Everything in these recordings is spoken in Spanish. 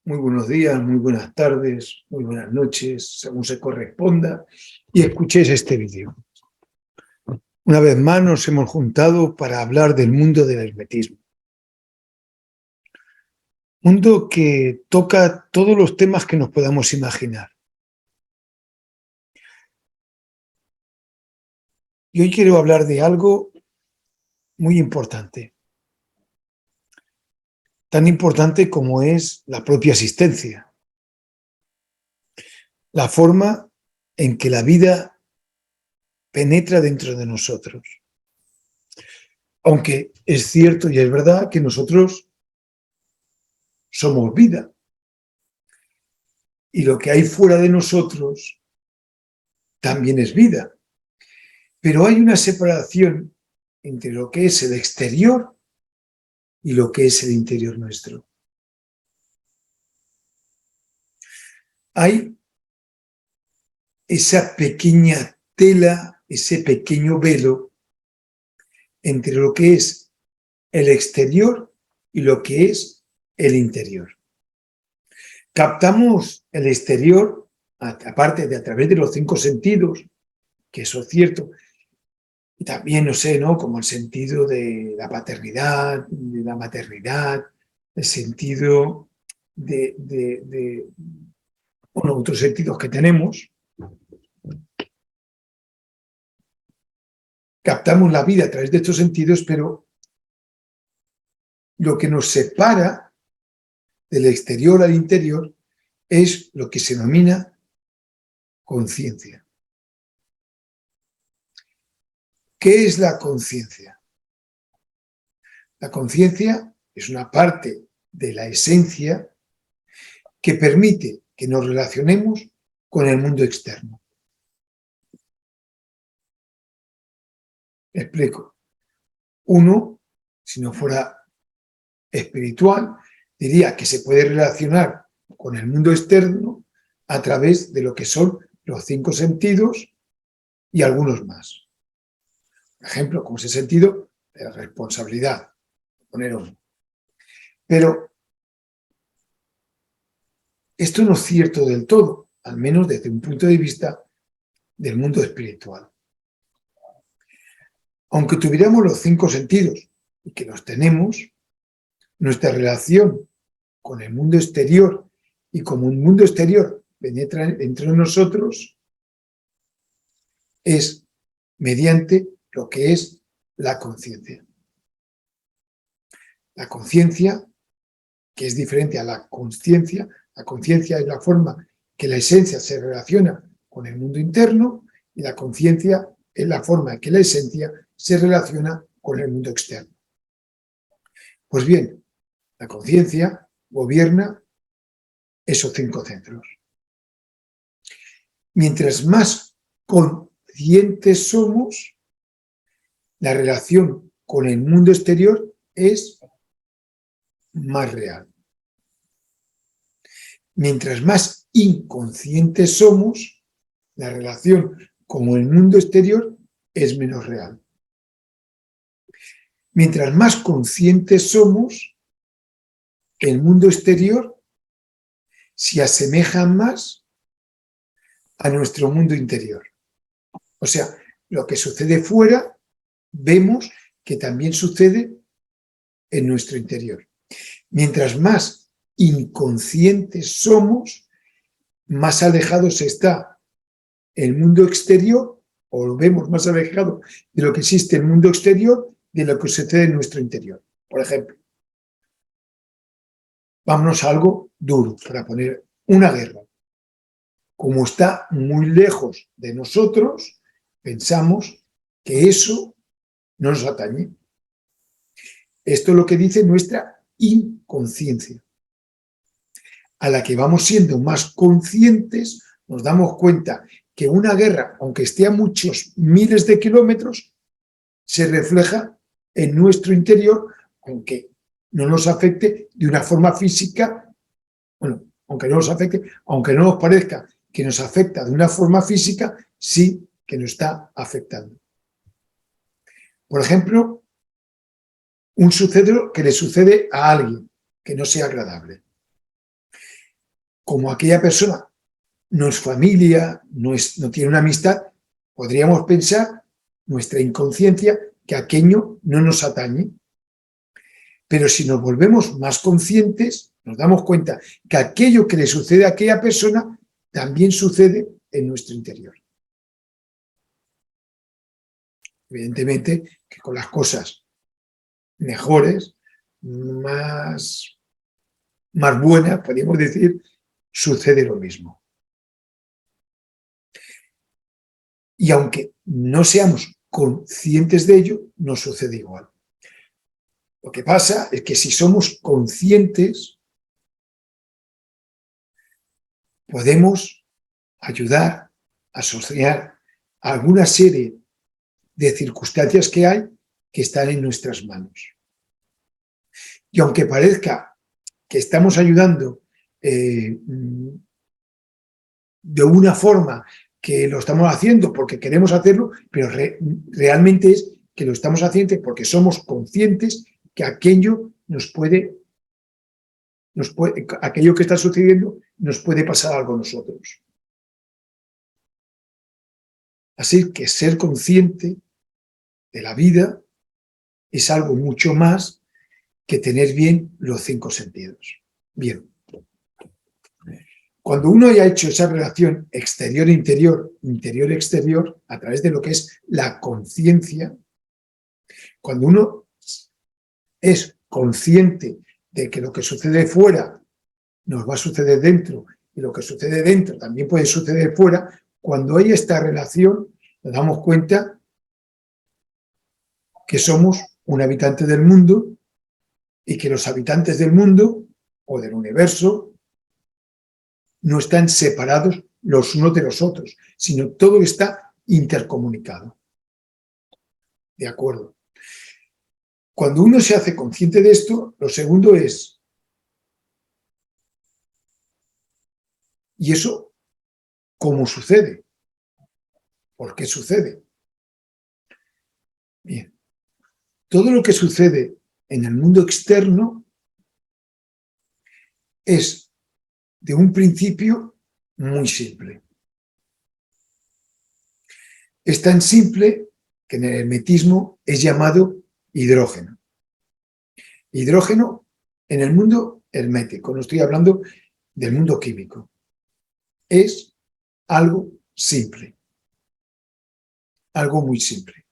Muy buenos días, muy buenas tardes, muy buenas noches, según se corresponda, y escuchéis este vídeo. Una vez más nos hemos juntado para hablar del mundo del hermetismo. Mundo que toca todos los temas que nos podamos imaginar. Y hoy quiero hablar de algo muy importante. Tan importante como es la propia existencia. La forma en que la vida penetra dentro de nosotros. Aunque es cierto y es verdad que nosotros somos vida. Y lo que hay fuera de nosotros también es vida. Pero hay una separación entre lo que es el exterior y lo que es el interior nuestro. Hay esa pequeña tela, ese pequeño velo entre lo que es el exterior y lo que es el interior. Captamos el exterior, aparte de a través de los 5 sentidos, que eso es cierto, y también, no sé, ¿no? Como el sentido de la paternidad, de la maternidad, el sentido bueno, otros sentidos que tenemos. Captamos la vida a través de estos sentidos, pero lo que nos separa del exterior al interior es lo que se denomina conciencia. ¿Qué es la conciencia? La conciencia es una parte de la esencia que permite que nos relacionemos con el mundo externo. Me explico. Uno, si no fuera espiritual, diría que se puede relacionar con el mundo externo a través de lo que son los 5 sentidos y algunos más. Por ejemplo, como ese sentido de la responsabilidad, poner uno. Pero esto no es cierto del todo, al menos desde un punto de vista del mundo espiritual. Aunque tuviéramos los 5 sentidos y que los tenemos, nuestra relación con el mundo exterior y como un mundo exterior penetra entre nosotros es mediante lo que es la conciencia. La conciencia, que es diferente a la conciencia es la forma que la esencia se relaciona con el mundo interno y la conciencia es la forma en que la esencia se relaciona con el mundo externo. Pues bien, la conciencia gobierna esos 5 centros. Mientras más conscientes somos, la relación con el mundo exterior es más real. Mientras más inconscientes somos, la relación con el mundo exterior es menos real. Mientras más conscientes somos, el mundo exterior se asemeja más a nuestro mundo interior. O sea, lo que sucede fuera, vemos que también sucede en nuestro interior. Mientras más inconscientes somos, más alejados está el mundo exterior, o lo vemos más alejado de lo que existe en el mundo exterior de lo que sucede en nuestro interior. Por ejemplo, vámonos a algo duro, para poner una guerra. Como está muy lejos de nosotros, pensamos que eso no nos atañe. Esto es lo que dice nuestra inconsciencia. A la que vamos siendo más conscientes, nos damos cuenta que una guerra, aunque esté a muchos miles de kilómetros, se refleja en nuestro interior, aunque no nos afecte de una forma física, bueno, aunque no nos afecte, aunque no nos parezca que nos afecta de una forma física, sí que nos está afectando. Por ejemplo, un suceso que le sucede a alguien que no sea agradable. como aquella persona no es familia, no tiene una amistad, podríamos pensar, nuestra inconsciencia, que aquello no nos atañe. Pero si nos volvemos más conscientes, nos damos cuenta que aquello que le sucede a aquella persona también sucede en nuestro interior. Evidentemente que con las cosas mejores, más buenas, podríamos decir, sucede lo mismo. Y aunque no seamos conscientes de ello, nos sucede igual. Lo que pasa es que si somos conscientes, podemos ayudar a asociar alguna serie de circunstancias que hay que están en nuestras manos. Y aunque parezca que estamos ayudando de una forma que lo estamos haciendo porque queremos hacerlo, pero realmente es que lo estamos haciendo porque somos conscientes que aquello aquello que está sucediendo nos puede pasar algo a nosotros. Así que ser consciente de la vida es algo mucho más que tener bien los 5 sentidos. Bien. Cuando uno ya ha hecho esa relación exterior-interior, interior-exterior, a través de lo que es la conciencia, cuando uno es consciente de que lo que sucede fuera nos va a suceder dentro y lo que sucede dentro también puede suceder fuera, cuando hay esta relación nos damos cuenta que somos un habitante del mundo y que los habitantes del mundo o del universo no están separados los unos de los otros, sino todo está intercomunicado. ¿De acuerdo? Cuando uno se hace consciente de esto, lo segundo es, ¿y eso cómo sucede? ¿Por qué sucede? Bien, todo lo que sucede en el mundo externo es de un principio muy simple. Es tan simple que en el hermetismo es llamado hidrógeno. Hidrógeno en el mundo hermético, no estoy hablando del mundo químico. Es algo simple, algo muy simple.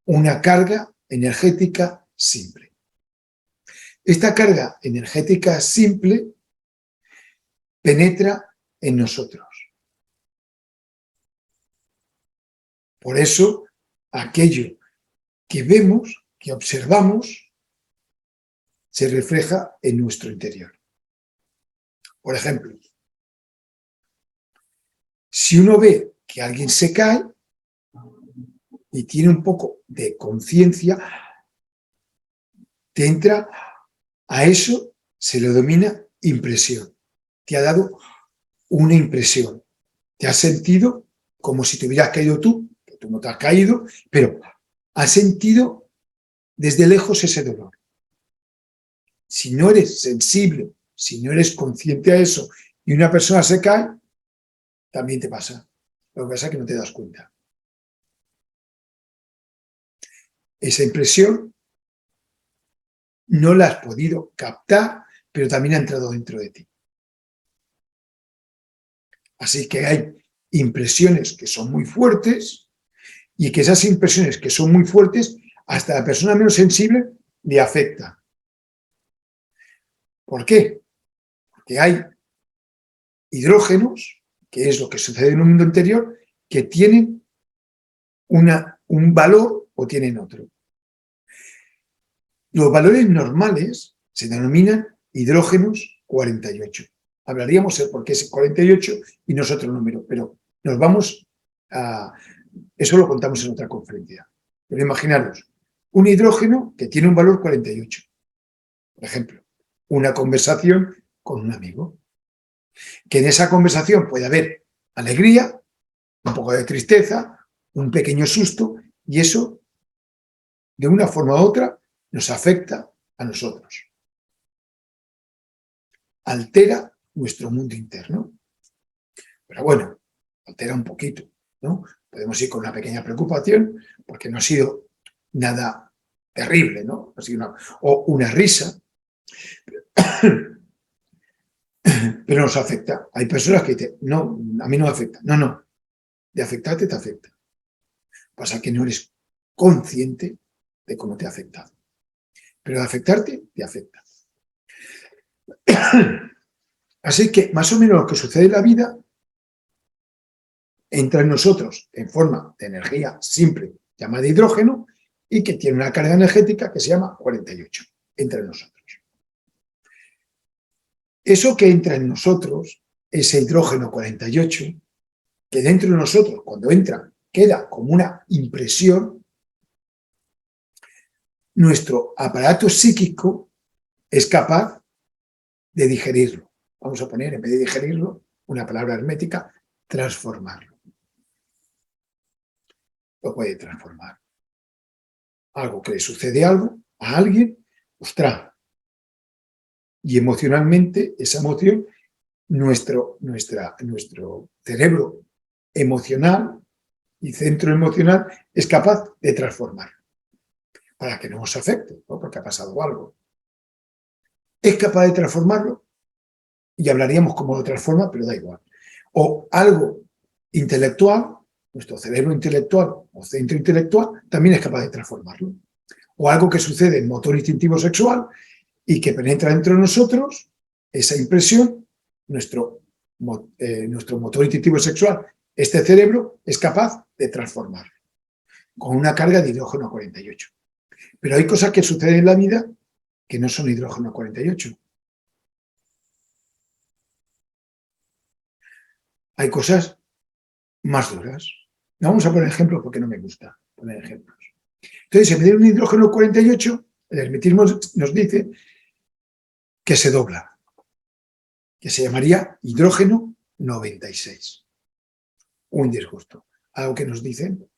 Una carga energética simple. Esta carga energética simple penetra en nosotros. Por eso, aquello que vemos, que observamos, se refleja en nuestro interior. Por ejemplo, si uno ve que alguien se cae y tiene un poco de conciencia, te entra a eso, se le denomina impresión. Te ha dado una impresión. Te has sentido como si te hubieras caído tú, que tú no te has caído, pero has sentido desde lejos ese dolor. Si no eres sensible, si no eres consciente a eso y una persona se cae, también te pasa. Lo que pasa es que no te das cuenta. Esa impresión no la has podido captar, pero también ha entrado dentro de ti. Así que hay impresiones que son muy fuertes y que esas impresiones que son muy fuertes, hasta la persona menos sensible le afecta. ¿Por qué? Porque hay hidrógenos, que es lo que sucede en un mundo interior, que tienen un valor o tienen otro. Los valores normales se denominan hidrógenos 48. Hablaríamos de por qué es 48 y no es otro número, pero nos vamos a... Eso lo contamos en otra conferencia. Pero imaginaros, un hidrógeno que tiene un valor 48. Por ejemplo, una conversación con un amigo. Que en esa conversación puede haber alegría, un poco de tristeza, un pequeño susto, y eso, de una forma u otra, nos afecta a nosotros. Altera nuestro mundo interno. Pero bueno, altera un poquito, ¿no? Podemos ir con una pequeña preocupación porque no ha sido nada terrible, ¿no? Ha sido una risa, pero nos afecta. Hay personas que dicen, no, a mí no me afecta. No, no, de afectarte te afecta. Pasa que no eres consciente de cómo te ha afectado. Pero de afectarte, te afecta. Así que más o menos lo que sucede en la vida entra en nosotros en forma de energía simple llamada hidrógeno y que tiene una carga energética que se llama 48, entra en nosotros. Eso que entra en nosotros, ese hidrógeno 48, que dentro de nosotros, cuando entra, queda como una impresión, nuestro aparato psíquico es capaz de digerirlo. Vamos a poner, en vez de digerirlo, una palabra hermética, transformarlo. Lo puede transformar. Algo que le sucede algo a alguien, ostras. Y emocionalmente, esa emoción, nuestro cerebro emocional y centro emocional es capaz de transformarlo para que no nos afecte, ¿no? Porque ha pasado algo. Es capaz de transformarlo y hablaríamos cómo lo transforma, pero da igual. O algo intelectual, nuestro cerebro intelectual o centro intelectual también es capaz de transformarlo. O algo que sucede en motor instintivo sexual y que penetra dentro de nosotros, esa impresión, nuestro motor instintivo sexual, este cerebro, es capaz de transformarlo con una carga de hidrógeno 48. Pero hay cosas que suceden en la vida que no son hidrógeno 48. Hay cosas más duras. No vamos a poner ejemplos porque no me gusta poner ejemplos. Entonces, en vez de un hidrógeno 48, el hermetismo nos dice que se dobla, que se llamaría hidrógeno 96. Un disgusto. Algo que nos dicen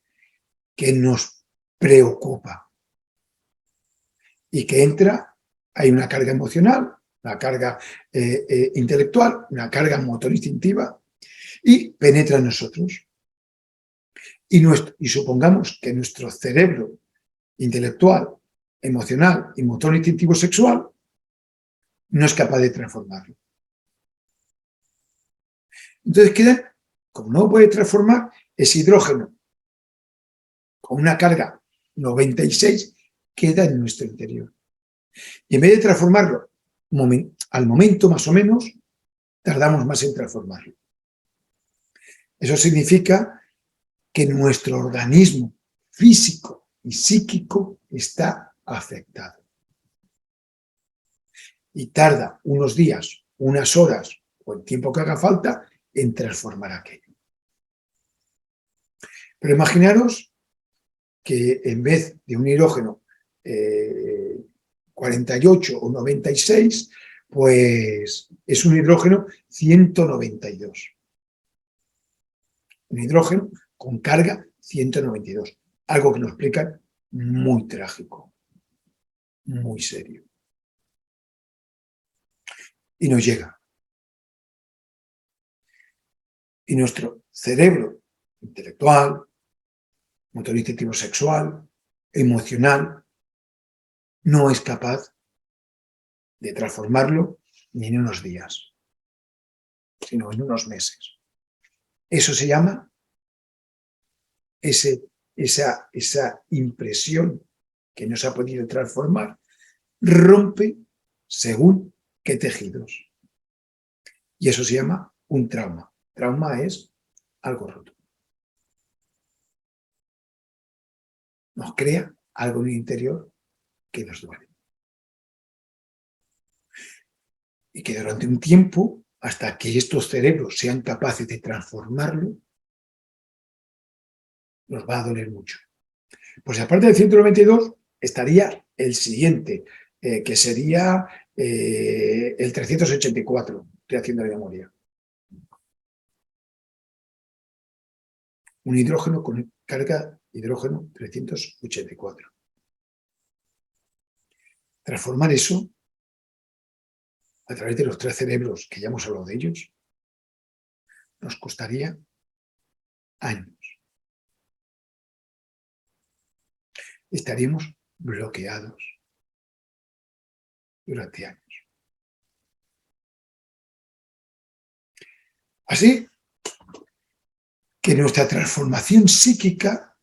que nos preocupa y que entra, hay una carga emocional, una carga intelectual, una carga motor instintiva y penetra en nosotros. Y supongamos que nuestro cerebro intelectual, emocional y motor instintivo sexual no es capaz de transformarlo. Entonces queda, como no puede transformar, ese hidrógeno con una carga 96 queda en nuestro interior. Y en vez de transformarlo al momento más o menos, tardamos más en transformarlo. Eso significa que nuestro organismo físico y psíquico está afectado. Y tarda unos días, unas horas o el tiempo que haga falta en transformar aquello. Pero imaginaros que en vez de un hidrógeno 48 o 96, pues es un hidrógeno 192. Un hidrógeno con carga 192. Algo que nos explican muy trágico, muy serio. Y nos llega. Y nuestro cerebro intelectual, motor instintivo sexual, emocional, no es capaz de transformarlo ni en unos días, sino en unos meses. Eso se llama esa impresión que no se ha podido transformar, rompe según qué tejidos. Y eso se llama un trauma. Trauma es algo roto. Nos crea algo en el interior que nos duele. Y que durante un tiempo, hasta que estos cerebros sean capaces de transformarlo, nos va a doler mucho. Pues aparte del 192, estaría el siguiente, que sería el 384, estoy haciendo de memoria. Un hidrógeno con carga hidrógeno 384. Transformar eso a través de los 3 cerebros, que ya hemos hablado de ellos, nos costaría años. Estaríamos bloqueados durante años. Así que nuestra transformación psíquica,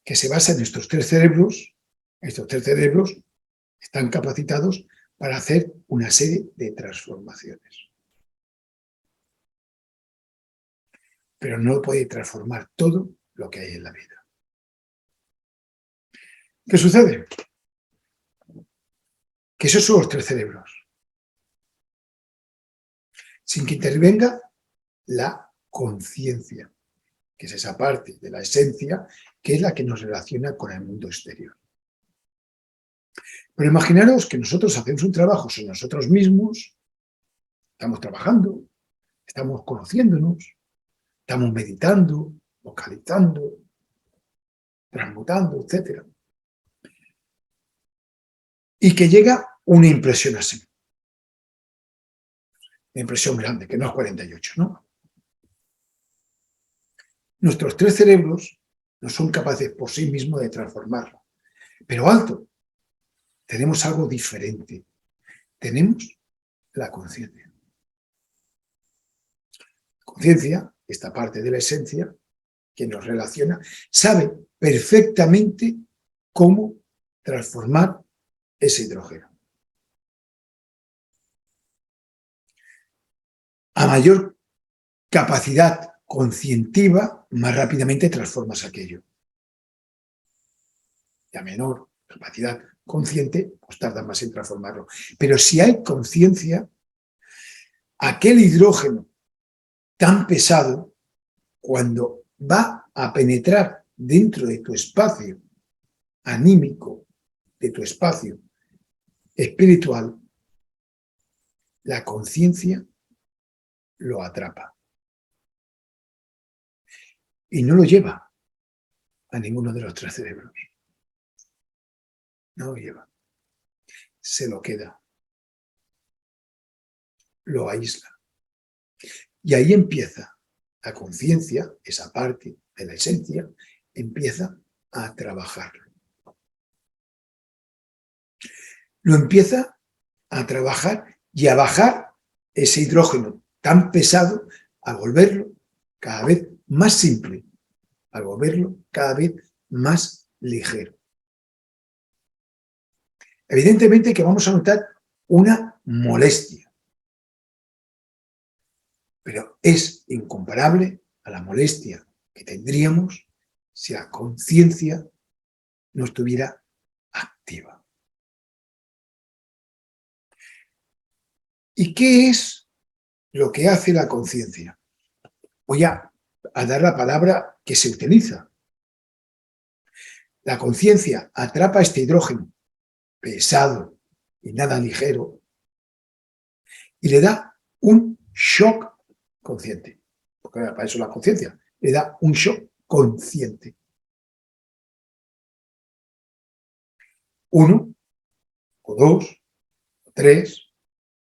que se basa en estos 3 cerebros, están capacitados para hacer una serie de transformaciones. Pero no puede transformar todo lo que hay en la vida. ¿Qué sucede? Que esos son los 3 cerebros. Sin que intervenga la conciencia, que es esa parte de la esencia que es la que nos relaciona con el mundo exterior. Pero imaginaros que nosotros hacemos un trabajo sobre nosotros mismos, estamos trabajando, estamos conociéndonos, estamos meditando, vocalizando, transmutando, etc. Y que llega una impresión así. Una impresión grande, que no es 48, ¿no? Nuestros 3 cerebros no son capaces por sí mismos de transformarlo. Pero alto, tenemos algo diferente. Tenemos la conciencia. La conciencia, esta parte de la esencia que nos relaciona, sabe perfectamente cómo transformar ese hidrógeno. A mayor capacidad conscientiva, más rápidamente transformas aquello. Y a menor capacidad consciente, pues tarda más en transformarlo. Pero si hay conciencia, aquel hidrógeno tan pesado, cuando va a penetrar dentro de tu espacio anímico, de tu espacio espiritual, la conciencia lo atrapa. Y no lo lleva a ninguno de los 3 cerebros. No lo lleva. Se lo queda. Lo aísla. Y ahí empieza la conciencia, esa parte de la esencia, empieza a trabajarlo. Lo empieza a trabajar y a bajar ese hidrógeno tan pesado, a volverlo cada vez más simple, a volverlo cada vez más ligero. Evidentemente que vamos a notar una molestia, pero es incomparable a la molestia que tendríamos si la conciencia no estuviera activa. ¿Y qué es lo que hace la conciencia? Voy a dar la palabra que se utiliza. La conciencia atrapa este hidrógeno pesado y nada ligero y le da un shock consciente. Porque para eso la conciencia le da un shock consciente. 1, o 2, o 3,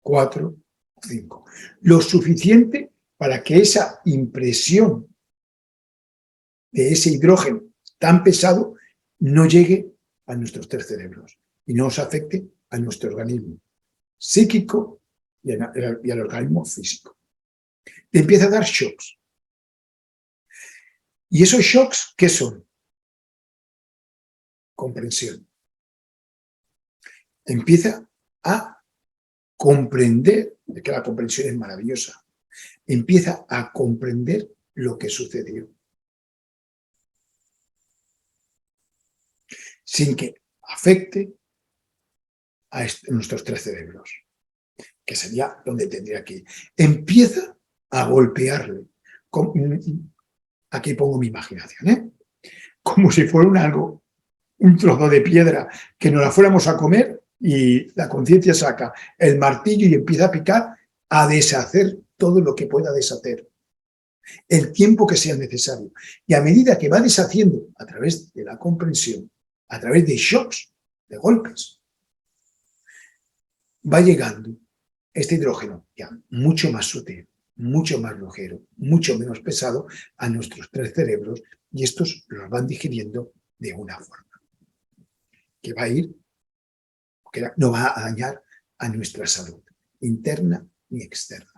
4, o 5. Lo suficiente para que esa impresión de ese hidrógeno tan pesado no llegue a nuestros 3 cerebros y no nos afecte a nuestro organismo psíquico y al organismo físico. Le empieza a dar shocks. ¿Y esos shocks qué son? Comprensión. Empieza a comprender, de que la comprensión es maravillosa, empieza a comprender lo que sucedió. Sin que afecte a nuestros 3 cerebros, que sería donde tendría que ir. Empieza a golpearle. Aquí pongo mi imaginación, ¿eh? Como si fuera un trozo de piedra que nos la fuéramos a comer y la conciencia saca el martillo y empieza a picar, a deshacer todo lo que pueda deshacer, el tiempo que sea necesario. Y a medida que va deshaciendo a través de la comprensión, a través de shocks, de golpes, va llegando este hidrógeno ya mucho más sutil, mucho más ligero, mucho menos pesado a nuestros 3 cerebros, y estos los van digiriendo de una forma que va a ir, que no va a dañar a nuestra salud interna ni externa.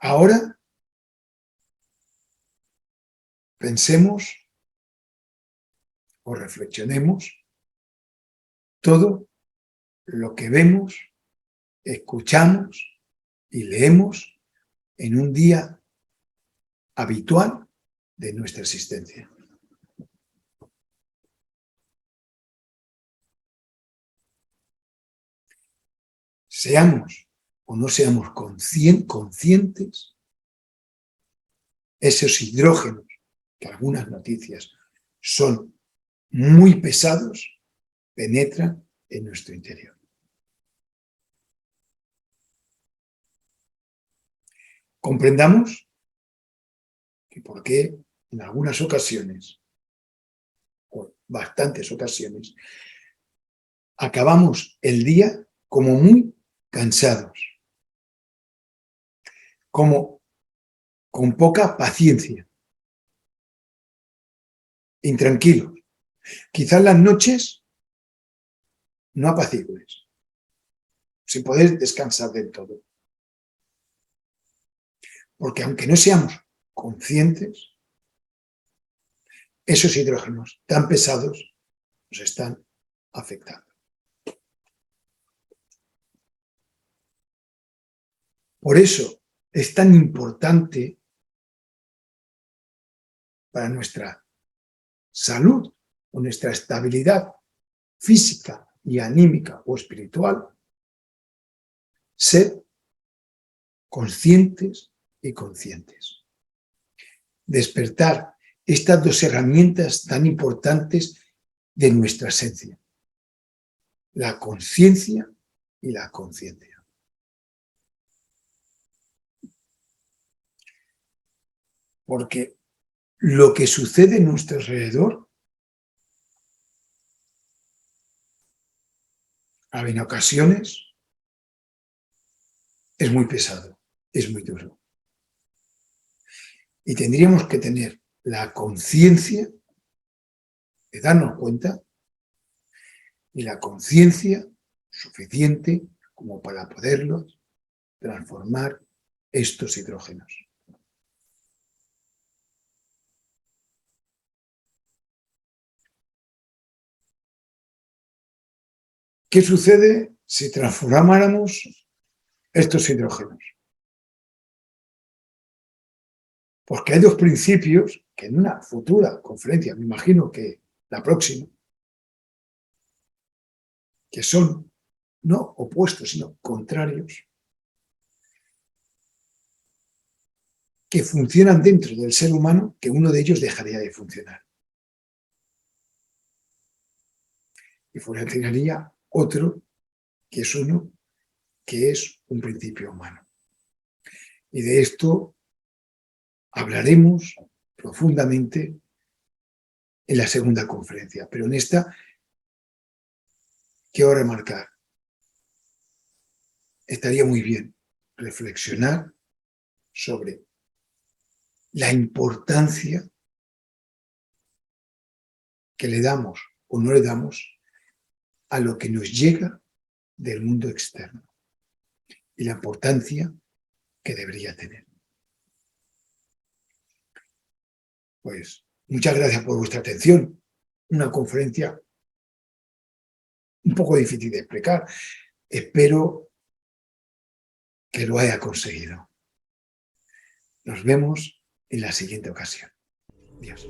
Ahora pensemos o reflexionemos todo lo que vemos, escuchamos y leemos en un día habitual de nuestra existencia. Seamos o no seamos conscientes, esos hidrógenos, que algunas noticias son muy pesados, penetran en nuestro interior. Comprendamos que por qué en algunas ocasiones, o bastantes ocasiones, acabamos el día como muy cansados, como con poca paciencia, intranquilos. Quizás las noches no apacibles, sin poder descansar del todo. Porque aunque no seamos conscientes, esos hidrógenos tan pesados nos están afectando. Por eso es tan importante para nuestra salud o nuestra estabilidad física y anímica o espiritual ser conscientes y conscientes. Despertar estas 2 herramientas tan importantes de nuestra esencia, la conciencia y la conciencia. Porque lo que sucede en nuestro alrededor, en ocasiones, es muy pesado, es muy duro. Y tendríamos que tener la conciencia de darnos cuenta y la conciencia suficiente como para poderlos transformar estos hidrógenos. ¿Qué sucede si transformáramos estos hidrógenos? Porque hay 2 principios que en una futura conferencia, me imagino que la próxima, que son no opuestos, sino contrarios, que funcionan dentro del ser humano, que uno de ellos dejaría de funcionar. Y funcionaría otro, que es uno, que es un principio humano. Y de esto hablaremos profundamente en la segunda conferencia, pero en esta quiero remarcar, estaría muy bien reflexionar sobre la importancia que le damos o no le damos a lo que nos llega del mundo externo y la importancia que debería tener. Pues muchas gracias por vuestra atención. Una conferencia un poco difícil de explicar. Espero que lo haya conseguido. Nos vemos en la siguiente ocasión. Adiós.